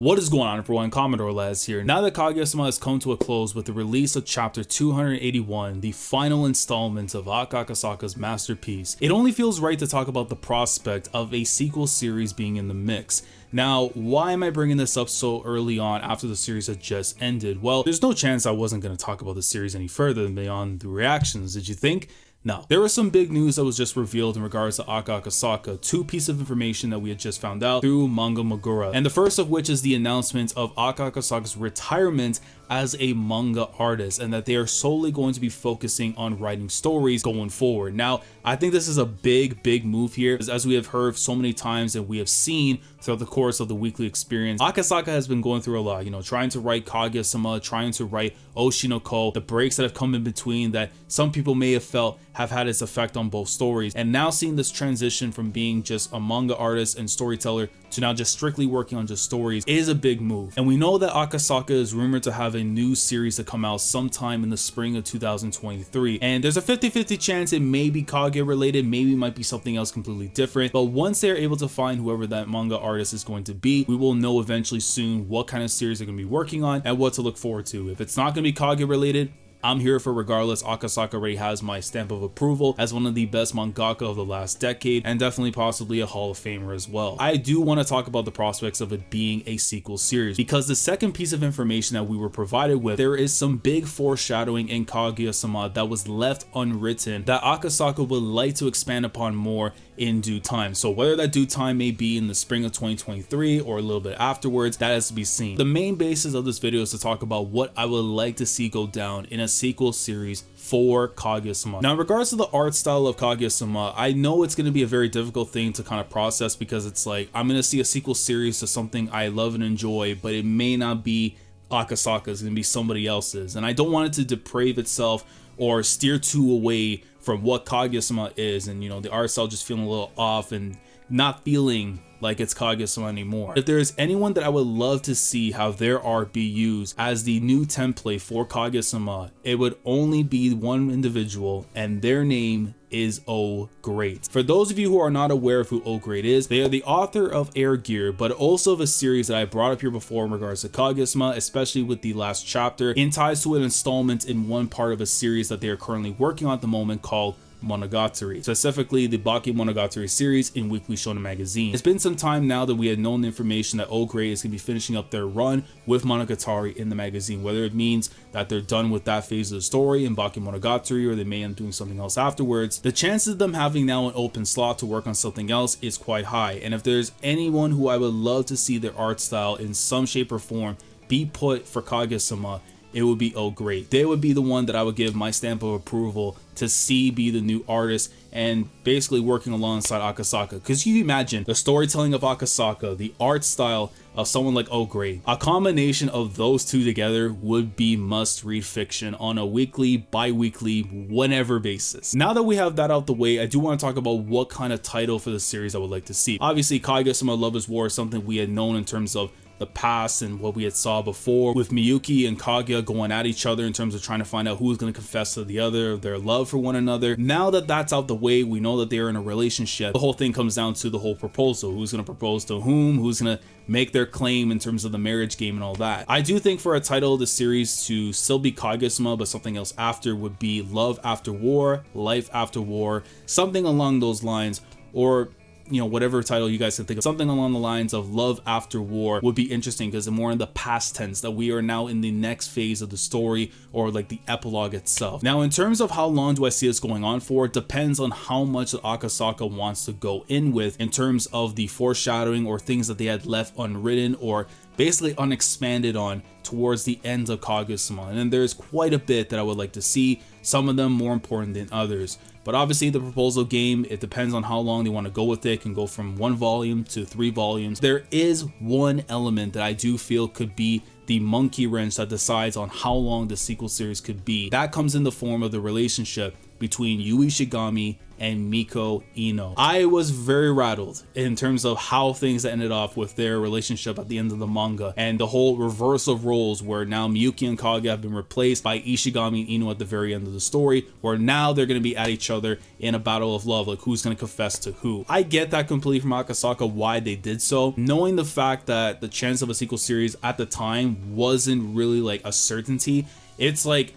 What is going on, everyone? Commodore Les here. Now that Kaguya-sama has come to a close with the release of chapter 281, the final installment of Aka Akasaka's masterpiece, it only feels right to talk about the prospect of a sequel series being in the mix. Now, why am I bringing this up so early on after the series had just ended? Well, there's no chance I wasn't going to talk about the series any further than beyond the reactions, did you think? No. There was some big news that was just revealed in regards to Aka Akasaka, two pieces of information that we had just found out through Manga Magura, and the first of which is the announcement of Aka Akasaka's retirement as a manga artist, and that they are solely going to be focusing on writing stories going forward. Now, I think this is a big move here, as we have heard so many times and we have seen throughout the course of the weekly experience. Akasaka has been going through a lot, trying to write Kaguya-sama, trying to write Oshinoko, the breaks that have come in between that some people may have felt have had its effect on both stories, and now seeing this transition from being just a manga artist and storyteller to now just strictly working on just stories is a big move. And we know that Akasaka is rumored to have a new series to come out sometime in the spring of 2023, and there's a 50-50 chance it may be Kaguya related, maybe it might be something else completely different, but once they're able to find whoever that manga artist is going to be, we will know eventually soon what kind of series they're going to be working on and what to look forward to. If it's not going to be Kaguya related, I'm here for regardless. Akasaka already has my stamp of approval as one of the best mangaka of the last decade, and definitely possibly a Hall of Famer as well. I do want to talk about the prospects of it being a sequel series, because the second piece of information that we were provided with, there is some big foreshadowing in Kaguya-sama that was left unwritten that Akasaka would like to expand upon more in due time. So whether that due time may be in the spring of 2023 or a little bit afterwards, that has to be seen. The main basis of this video is to talk about what I would like to see go down in a sequel series for Kaguya-sama. Now, in regards to the art style of Kaguya-sama, I know it's going to be a very difficult thing to kind of process, because it's like, I'm going to see a sequel series to something I love and enjoy, but it may not be Akasaka, it's going to be somebody else's, and I don't want it to deprave itself or steer too away from what Kaguya-sama is, and the art style just feeling a little off and not feeling like it's Kaguya-sama anymore. If there is anyone that I would love to see have their art be used as the new template for Kaguya-sama, it would only be one individual, and their name is O Great. For those of you who are not aware of who O Great is, they are the author of Air Gear, but also of a series that I brought up here before in regards to Kaguya-sama, especially with the last chapter, in ties to an installment in one part of a series that they are currently working on at the moment called Monogatari, specifically the Baki Monogatari series in Weekly Shonen Magazine. It's been some time now that we had known the information that O Great is going to be finishing up their run with Monogatari in the magazine, whether it means that they're done with that phase of the story in Baki Monogatari or they may end up doing something else afterwards. The chances of them having now an open slot to work on something else is quite high, and if there's anyone who I would love to see their art style in some shape or form be put for Kaguya-sama, it would be O Great. They would be the one that I would give my stamp of approval to see be the new artist and basically working alongside Akasaka. Because you imagine the storytelling of Akasaka, the art style of someone like O Great, a combination of those two together would be must-read fiction on a weekly, bi-weekly, whenever basis. Now that we have that out the way, I do want to talk about what kind of title for the series I would like to see. Obviously, Kaguya-sama Love is War is something we had known in terms of the past and what we had saw before, with Miyuki and Kaguya going at each other in terms of trying to find out who's going to confess to the other their love for one another. Now that that's out the way, we know that they're in a relationship. The whole thing comes down to the whole proposal. Who's going to propose to whom? Who's going to make their claim in terms of the marriage game and all that. I do think for a title of the series to still be Kaguya-sama but something else after would be Love After War, Life After War, something along those lines, or whatever title you guys can think of. Something along the lines of Love After War would be interesting, because it's more in the past tense, that we are now in the next phase of the story, or like the epilogue itself. Now, in terms of how long do I see this going on for, it depends on how much Akasaka wants to go in with in terms of the foreshadowing or things that they had left unwritten or basically unexpanded on towards the end of Kaguya-sama. And there's quite a bit that I would like to see, some of them more important than others. But obviously the proposal game, it depends on how long they want to go with it. It can go from 1 volume to 3 volumes. There is one element that I do feel could be the monkey wrench that decides on how long the sequel series could be. That comes in the form of the relationship between Yui Shigami and Miko Ino. I was very rattled in terms of how things ended off with their relationship at the end of the manga, and the whole reverse of roles where now Miyuki and Kaguya have been replaced by Ishigami and Ino at the very end of the story, where now they're going to be at each other in a battle of love, like who's going to confess to who. I get that completely from Akasaka why they did so, knowing the fact that the chance of a sequel series at the time wasn't really like a certainty. It's like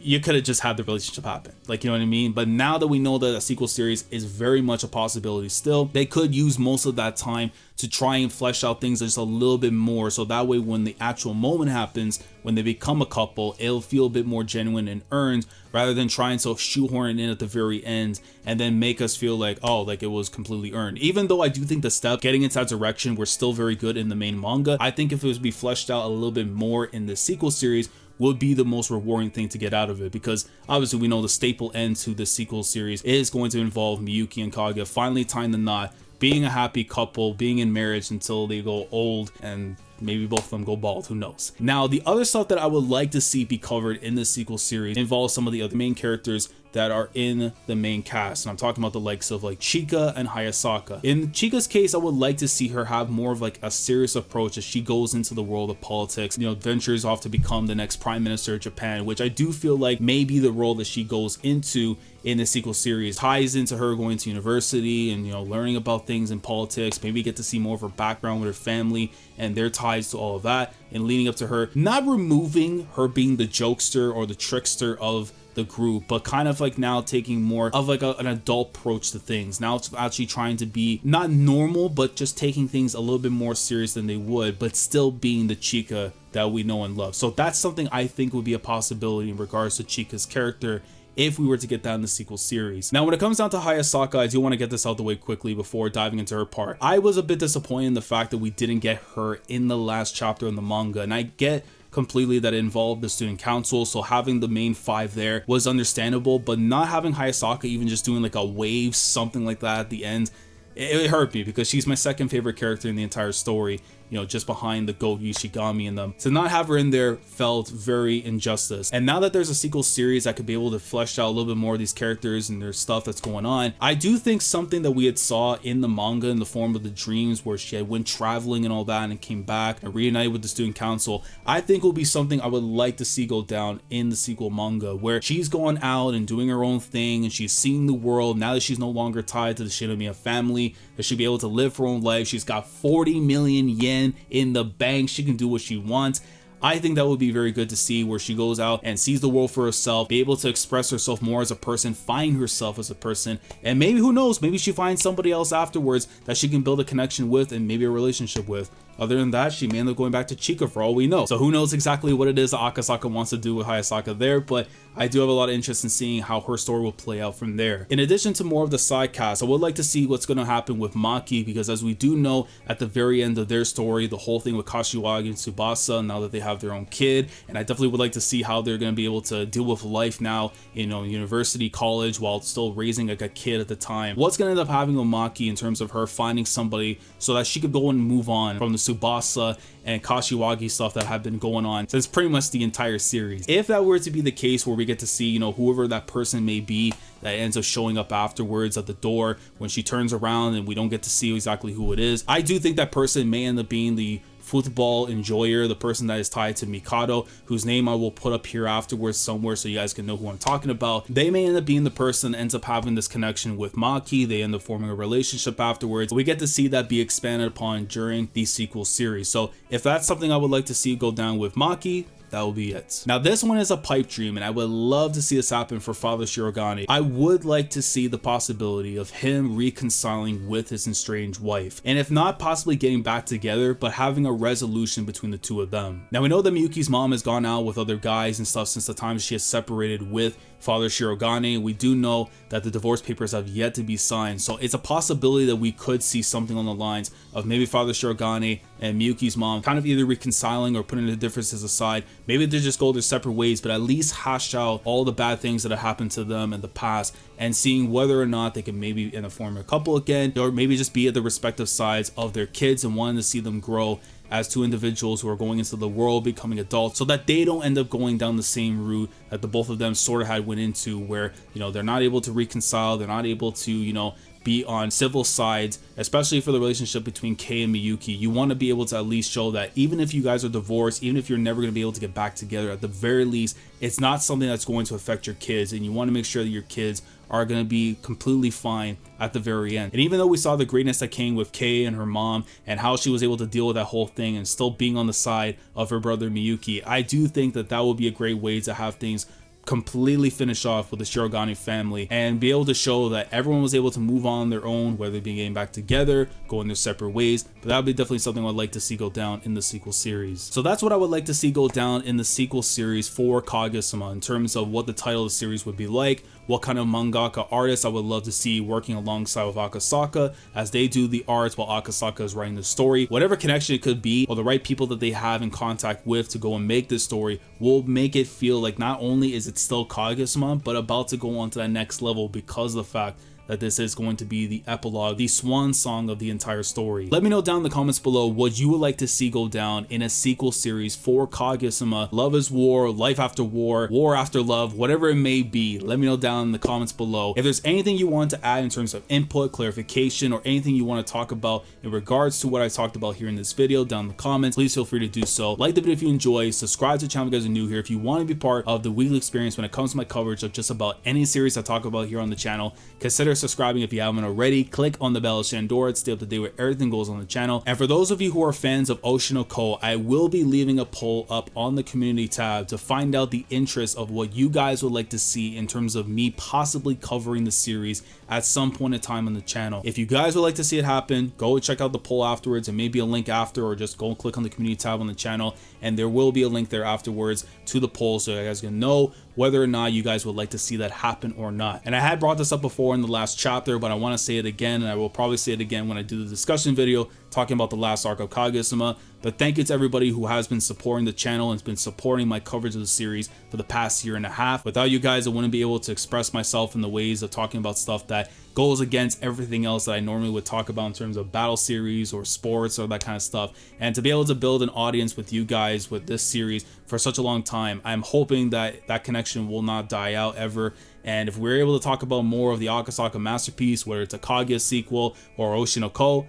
you could have just had the relationship happen, like, you know what I mean? But now that we know that a sequel series is very much a possibility still, they could use most of that time to try and flesh out things just a little bit more, so that way when the actual moment happens, when they become a couple, it'll feel a bit more genuine and earned, rather than trying to shoehorn it in at the very end and then make us feel like, oh, like it was completely earned. Even though I do think the step getting into that direction were still very good in the main manga, I think if it was to be fleshed out a little bit more in the sequel series would be the most rewarding thing to get out of it, because obviously we know the staple end to the sequel series is going to involve Miyuki and Kaguya finally tying the knot, being a happy couple, being in marriage until they go old and maybe both of them go bald, who knows. Now, the other stuff that I would like to see be covered in the sequel series involves some of the other main characters that are in the main cast, and I'm talking about the likes of like Chika and Hayasaka. In Chika's case, I would like to see her have more of like a serious approach as she goes into the world of politics, you know, ventures off to become the next prime minister of Japan, which I do feel like maybe the role that she goes into in the sequel series ties into her going to university and, you know, learning about things in politics. Maybe get to see more of her background with her family and their ties to all of that, and leading up to her not removing her being the jokester or the trickster of the group, but kind of like now taking more of like an adult approach to things. Now it's actually trying to be not normal, but just taking things a little bit more serious than they would, but still being the Chika that we know and love. So that's something I think would be a possibility in regards to Chika's character if we were to get that in the sequel series. Now, when it comes down to Hayasaka, I do want to get this out the way quickly before diving into her part. I was a bit disappointed in the fact that we didn't get her in the last chapter in the manga, and I get completely that it involved the student council, so having the main five there was understandable, but not having Hayasaka even just doing like a wave, something like that at the end, it hurt me, because she's my second favorite character in the entire story, you know, just behind the GOAT Shigami and them. To not have her in there felt very injustice. And now that there's a sequel series that could be able to flesh out a little bit more of these characters and their stuff that's going on, I do think something that we had saw in the manga in the form of the dreams where she had went traveling and all that and came back and reunited with the student council, I think will be something I would like to see go down in the sequel manga, where she's going out and doing her own thing and she's seeing the world now that she's no longer tied to the Shinomiya family, that she'll be able to live her own life. She's got 40 million yen in the bank. She can do what she wants. I think that would be very good to see, where she goes out and sees the world for herself, be able to express herself more as a person, find herself as a person, and maybe, who knows, maybe she finds somebody else afterwards that she can build a connection with and maybe a relationship with. Other than that, she may end up going back to Chika for all we know. So who knows exactly what it is that Akasaka wants to do with Hayasaka there, but I do have a lot of interest in seeing how her story will play out from there. In addition to more of the side cast, I would like to see what's going to happen with Maki, because as we do know, at the very end of their story, the whole thing with Kashiwagi and Tsubasa, now that they have their own kid, and I definitely would like to see how they're going to be able to deal with life now, you know, university, college, while still raising like a kid at the time. What's going to end up having with Maki in terms of her finding somebody so that she could go and move on from the Tsubasa and Kashiwagi stuff that have been going on since pretty much the entire series. If that were to be the case, where we get to see, you know, whoever that person may be that ends up showing up afterwards at the door when she turns around and we don't get to see exactly who it is, I do think that person may end up being the football enjoyer, the person that is tied to Mikado, whose name I will put up here afterwards somewhere so you guys can know who I'm talking about. They may end up being the person that ends up having this connection with Maki. They end up forming a relationship afterwards. We get to see that be expanded upon during the sequel series. So if that's something I would like to see go down with Maki, that will be it. Now, this one is a pipe dream, and I would love to see this happen for Father Shirogane. I would like to see the possibility of him reconciling with his estranged wife, and if not, possibly getting back together, but having a resolution between the two of them. Now, we know that Miyuki's mom has gone out with other guys and stuff since the time she has separated with Father Shirogane. We do know that the divorce papers have yet to be signed, so it's a possibility that we could see something on the lines of maybe Father Shirogane and Miyuki's mom kind of either reconciling or putting the differences aside. Maybe they just go their separate ways, but at least hash out all the bad things that have happened to them in the past and seeing whether or not they can maybe end up forming a couple again, or maybe just be at the respective sides of their kids and wanting to see them grow as two individuals who are going into the world, becoming adults, so that they don't end up going down the same route that the both of them sort of had went into, where, you know, they're not able to reconcile, they're not able to, you know, be on civil sides, especially for the relationship between Kei and Miyuki. You want to be able to at least show that even if you guys are divorced, even if you're never going to be able to get back together, at the very least, it's not something that's going to affect your kids, and you want to make sure that your kids are going to be completely fine at the very end. And even though we saw the greatness that came with Kei and her mom and how she was able to deal with that whole thing and still being on the side of her brother Miyuki, I do think that that would be a great way to have things completely finish off with the Shirogane family and be able to show that everyone was able to move on their own, whether it be getting back together, going their separate ways. But that would be definitely something I'd like to see go down in the sequel series. So that's what I would like to see go down in the sequel series for Kaguya-sama, in terms of what the title of the series would be like, what kind of mangaka artists I would love to see working alongside with Akasaka as they do the arts while Akasaka is writing the story. Whatever connection it could be, or the right people that they have in contact with to go and make this story, will make it feel like not only is it still Kaguya-sama, but about to go on to that next level, because of the fact that this is going to be the epilogue, the swan song of the entire story. Let me know down in the comments below what you would like to see go down in a sequel series for Kaguya-sama. Love is War, Life After War, War After Love, whatever it may be. Let me know down in the comments below. If there's anything you want to add in terms of input, clarification, or anything you want to talk about in regards to what I talked about here in this video, down in the comments, please feel free to do so. Like the video if you enjoy, subscribe to the channel if you guys are new here. If you want to be part of the weekly experience when it comes to my coverage of just about any series I talk about here on the channel, consider subscribing if you haven't already. Click on the bell to Shandora to stay up to date with everything goes on the channel. And for those of you who are fans of Oshinoko, I will be leaving a poll up on the community tab to find out the interest of what you guys would like to see in terms of me possibly covering the series at some point in time on the channel. If you guys would like to see it happen, go check out the poll afterwards, and maybe a link after, or just go and click on the community tab on the channel and there will be a link there afterwards to the poll, so you guys can know whether or not you guys would like to see that happen or not. And I had brought this up before in the last chapter, but I want to say it again, and I will probably say it again when I do the discussion video talking about the last arc of Kaguya-sama. But thank you to everybody who has been supporting the channel and has been supporting my coverage of the series for the past year and a half. Without you guys, I wouldn't be able to express myself in the ways of talking about stuff that goes against everything else that I normally would talk about in terms of battle series or sports or that kind of stuff. And to be able to build an audience with you guys with this series for such a long time, I'm hoping that that connection will not die out ever. And if we're able to talk about more of the Akasaka masterpiece, whether it's a Kaguya sequel or Oshinoko,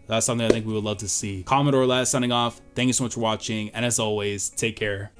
that's something I think we would love to see. Commodore signing off. Thank you so much for watching, and as always, take care.